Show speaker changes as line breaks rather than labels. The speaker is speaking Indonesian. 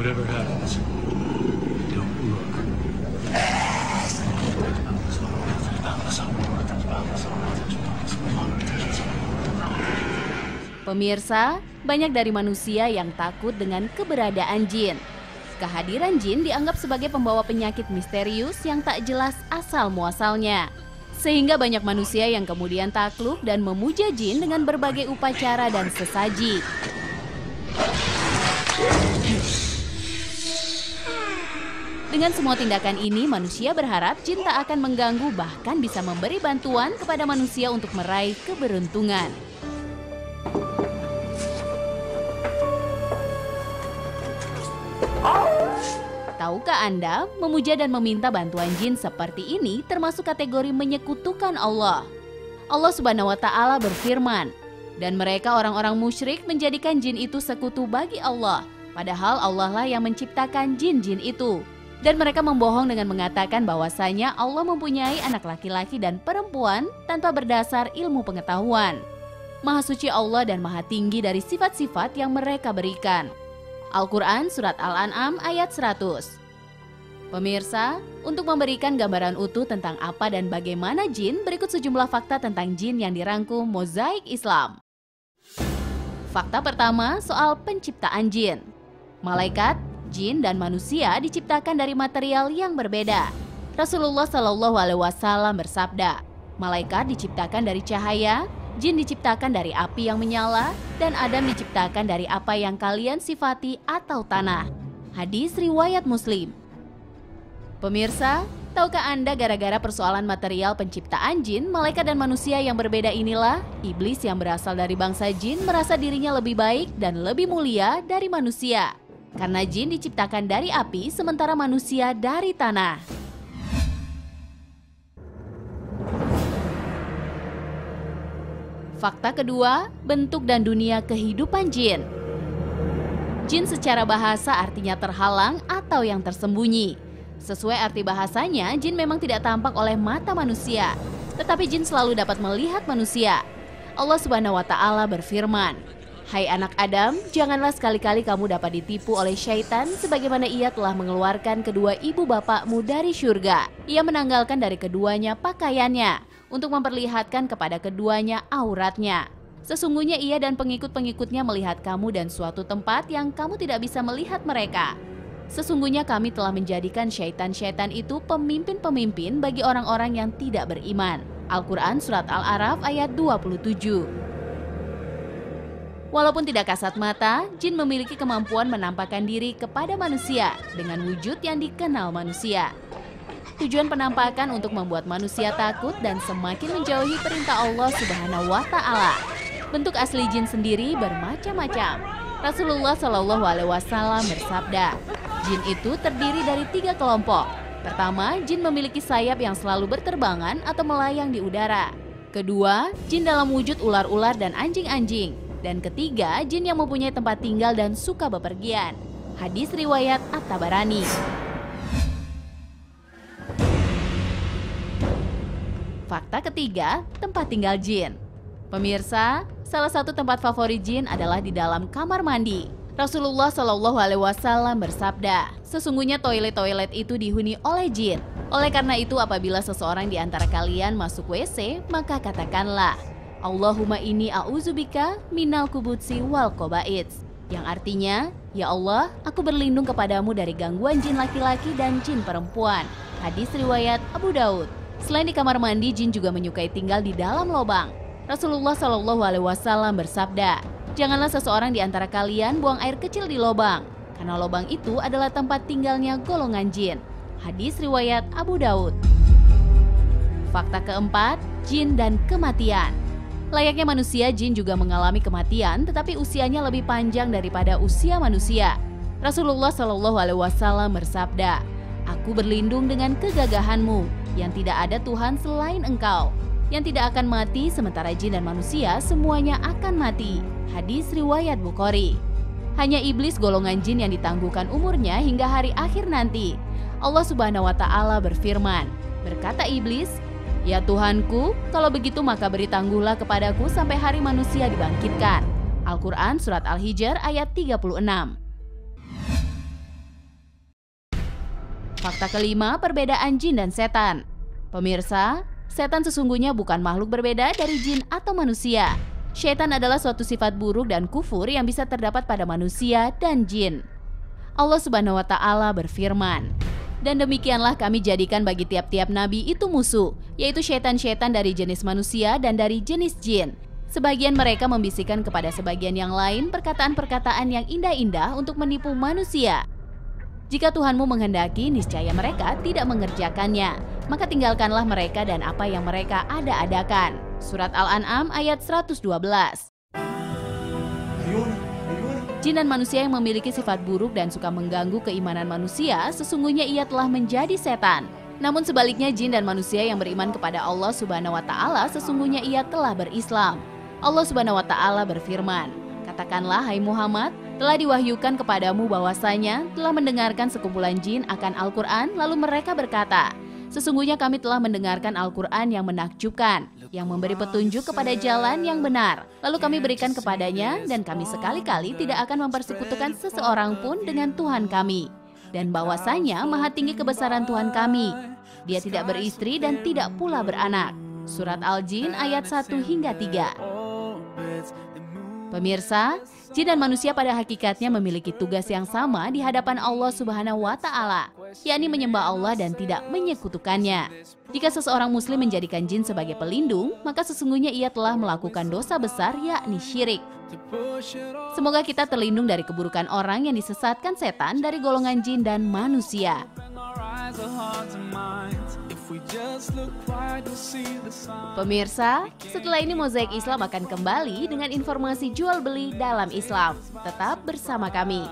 Whatever happens, don't look.
Pemirsa, banyak dari manusia yang takut dengan keberadaan jin. Kehadiran jin dianggap sebagai pembawa penyakit misterius yang tak jelas asal-muasalnya. Sehingga banyak manusia yang kemudian takluk dan memuja jin dengan berbagai upacara dan sesaji. Dengan semua tindakan ini, manusia berharap jin tak akan mengganggu, bahkan bisa memberi bantuan kepada manusia untuk meraih keberuntungan. Tahukah Anda, memuja dan meminta bantuan jin seperti ini termasuk kategori menyekutukan Allah. Allah Subhanahu wa Ta'ala berfirman, "Dan mereka orang-orang musyrik menjadikan jin itu sekutu bagi Allah, padahal Allah lah yang menciptakan jin-jin itu. Dan mereka membohong dengan mengatakan bahwasanya Allah mempunyai anak laki-laki dan perempuan tanpa berdasar ilmu pengetahuan. Maha suci Allah dan maha tinggi dari sifat-sifat yang mereka berikan." Al-Quran Surat Al-An'am ayat 100. Pemirsa, untuk memberikan gambaran utuh tentang apa dan bagaimana jin, berikut sejumlah fakta tentang jin yang dirangkum Mozaik Islam. Fakta pertama soal penciptaan jin. Malaikat, jin, dan manusia diciptakan dari material yang berbeda. Rasulullah Shallallahu Alaihi Wasallam bersabda, malaikat diciptakan dari cahaya, jin diciptakan dari api yang menyala, dan Adam diciptakan dari apa yang kalian sifati atau tanah. Hadis riwayat Muslim. Pemirsa, tahukah Anda gara-gara persoalan material penciptaan jin, malaikat dan manusia yang berbeda inilah, iblis yang berasal dari bangsa jin merasa dirinya lebih baik dan lebih mulia dari manusia. Karena jin diciptakan dari api, sementara manusia dari tanah. Fakta kedua, bentuk dan dunia kehidupan jin. Jin secara bahasa artinya terhalang atau yang tersembunyi. Sesuai arti bahasanya, jin memang tidak tampak oleh mata manusia, tetapi jin selalu dapat melihat manusia. Allah Subhanahu wa Ta'ala berfirman, "Hai anak Adam, janganlah sekali-kali kamu dapat ditipu oleh syaitan sebagaimana ia telah mengeluarkan kedua ibu bapakmu dari syurga. Ia menanggalkan dari keduanya pakaiannya untuk memperlihatkan kepada keduanya auratnya. Sesungguhnya ia dan pengikut-pengikutnya melihat kamu dan suatu tempat yang kamu tidak bisa melihat mereka. Sesungguhnya kami telah menjadikan syaitan-syaitan itu pemimpin-pemimpin bagi orang-orang yang tidak beriman." Al-Quran Surat Al-A'raf ayat 27. Walaupun tidak kasat mata, jin memiliki kemampuan menampakkan diri kepada manusia dengan wujud yang dikenal manusia. Tujuan penampakan untuk membuat manusia takut dan semakin menjauhi perintah Allah Subhanahu wa Ta'ala. Bentuk asli jin sendiri bermacam-macam. Rasulullah Shallallahu Alaihi Wasallam bersabda, jin itu terdiri dari 3 kelompok. Pertama, jin memiliki sayap yang selalu berterbangan atau melayang di udara. Kedua, jin dalam wujud ular-ular dan anjing-anjing. Dan ketiga, jin yang mempunyai tempat tinggal dan suka bepergian. Hadis riwayat At-Tabarani. Fakta ketiga, tempat tinggal jin. Pemirsa, salah satu tempat favorit jin adalah di dalam kamar mandi. Rasulullah Shallallahu Alaihi Wasallam bersabda, sesungguhnya toilet-toilet itu dihuni oleh jin. Oleh karena itu, apabila seseorang di antara kalian masuk WC, maka katakanlah, Allahumma inni a'udzubika minal kubutsi wal qabaits. Yang artinya, ya Allah, aku berlindung kepadamu dari gangguan jin laki-laki dan jin perempuan. Hadis riwayat Abu Daud. Selain di kamar mandi, jin juga menyukai tinggal di dalam lubang. Rasulullah Shallallahu Alaihi Wasallam bersabda, janganlah seseorang di antara kalian buang air kecil di lubang, karena lubang itu adalah tempat tinggalnya golongan jin. Hadis riwayat Abu Daud. Fakta keempat, jin dan kematian. Layaknya manusia, jin juga mengalami kematian, tetapi usianya lebih panjang daripada usia manusia. Rasulullah Shallallahu Alaihi Wasallam bersabda, aku berlindung dengan kegagahanmu, yang tidak ada Tuhan selain engkau, yang tidak akan mati, sementara jin dan manusia semuanya akan mati. Hadis riwayat Bukhari. Hanya iblis golongan jin yang ditangguhkan umurnya hingga hari akhir nanti. Allah Subhanahu wa Ta'ala berfirman, berkata iblis, ya Tuhanku, kalau begitu maka beri tangguhlah kepadaku sampai hari manusia dibangkitkan. Al-Quran Surat Al-Hijr ayat 36. Fakta kelima, perbedaan jin dan setan. Pemirsa, setan sesungguhnya bukan makhluk berbeda dari jin atau manusia. Syaitan adalah suatu sifat buruk dan kufur yang bisa terdapat pada manusia dan jin. Allah Subhanahu wa Ta'ala berfirman, "Dan demikianlah kami jadikan bagi tiap-tiap nabi itu musuh, yaitu syaitan-syaitan dari jenis manusia dan dari jenis jin. Sebagian mereka membisikkan kepada sebagian yang lain perkataan-perkataan yang indah-indah untuk menipu manusia. Jika Tuhanmu menghendaki, niscaya mereka tidak mengerjakannya. Maka tinggalkanlah mereka dan apa yang mereka ada-adakan." Surat Al-An'am ayat 112. Jin dan manusia yang memiliki sifat buruk dan suka mengganggu keimanan manusia, sesungguhnya ia telah menjadi setan. Namun sebaliknya, jin dan manusia yang beriman kepada Allah Subhanahu wa Ta'ala, sesungguhnya ia telah berislam. Allah Subhanahu wa Ta'ala berfirman, "Katakanlah, hai Muhammad, telah diwahyukan kepadamu bahwasanya telah mendengarkan sekumpulan jin akan Al-Quran, lalu mereka berkata, sesungguhnya kami telah mendengarkan Al-Quran yang menakjubkan, yang memberi petunjuk kepada jalan yang benar. Lalu kami berikan kepadanya, dan kami sekali-kali tidak akan mempersekutukan seseorang pun dengan Tuhan kami. Dan bahwasanya maha tinggi kebesaran Tuhan kami. Dia tidak beristri dan tidak pula beranak." Surat Al-Jin ayat 1 hingga 3. Pemirsa, jin dan manusia pada hakikatnya memiliki tugas yang sama di hadapan Allah Subhanahu wa Ta'ala, yakni menyembah Allah dan tidak menyekutukannya. Jika seseorang muslim menjadikan jin sebagai pelindung, maka sesungguhnya ia telah melakukan dosa besar, yakni syirik. Semoga kita terlindung dari keburukan orang yang disesatkan setan dari golongan jin dan manusia. Pemirsa, setelah ini Mozaik Islam akan kembali dengan informasi jual beli dalam Islam. Tetap bersama kami.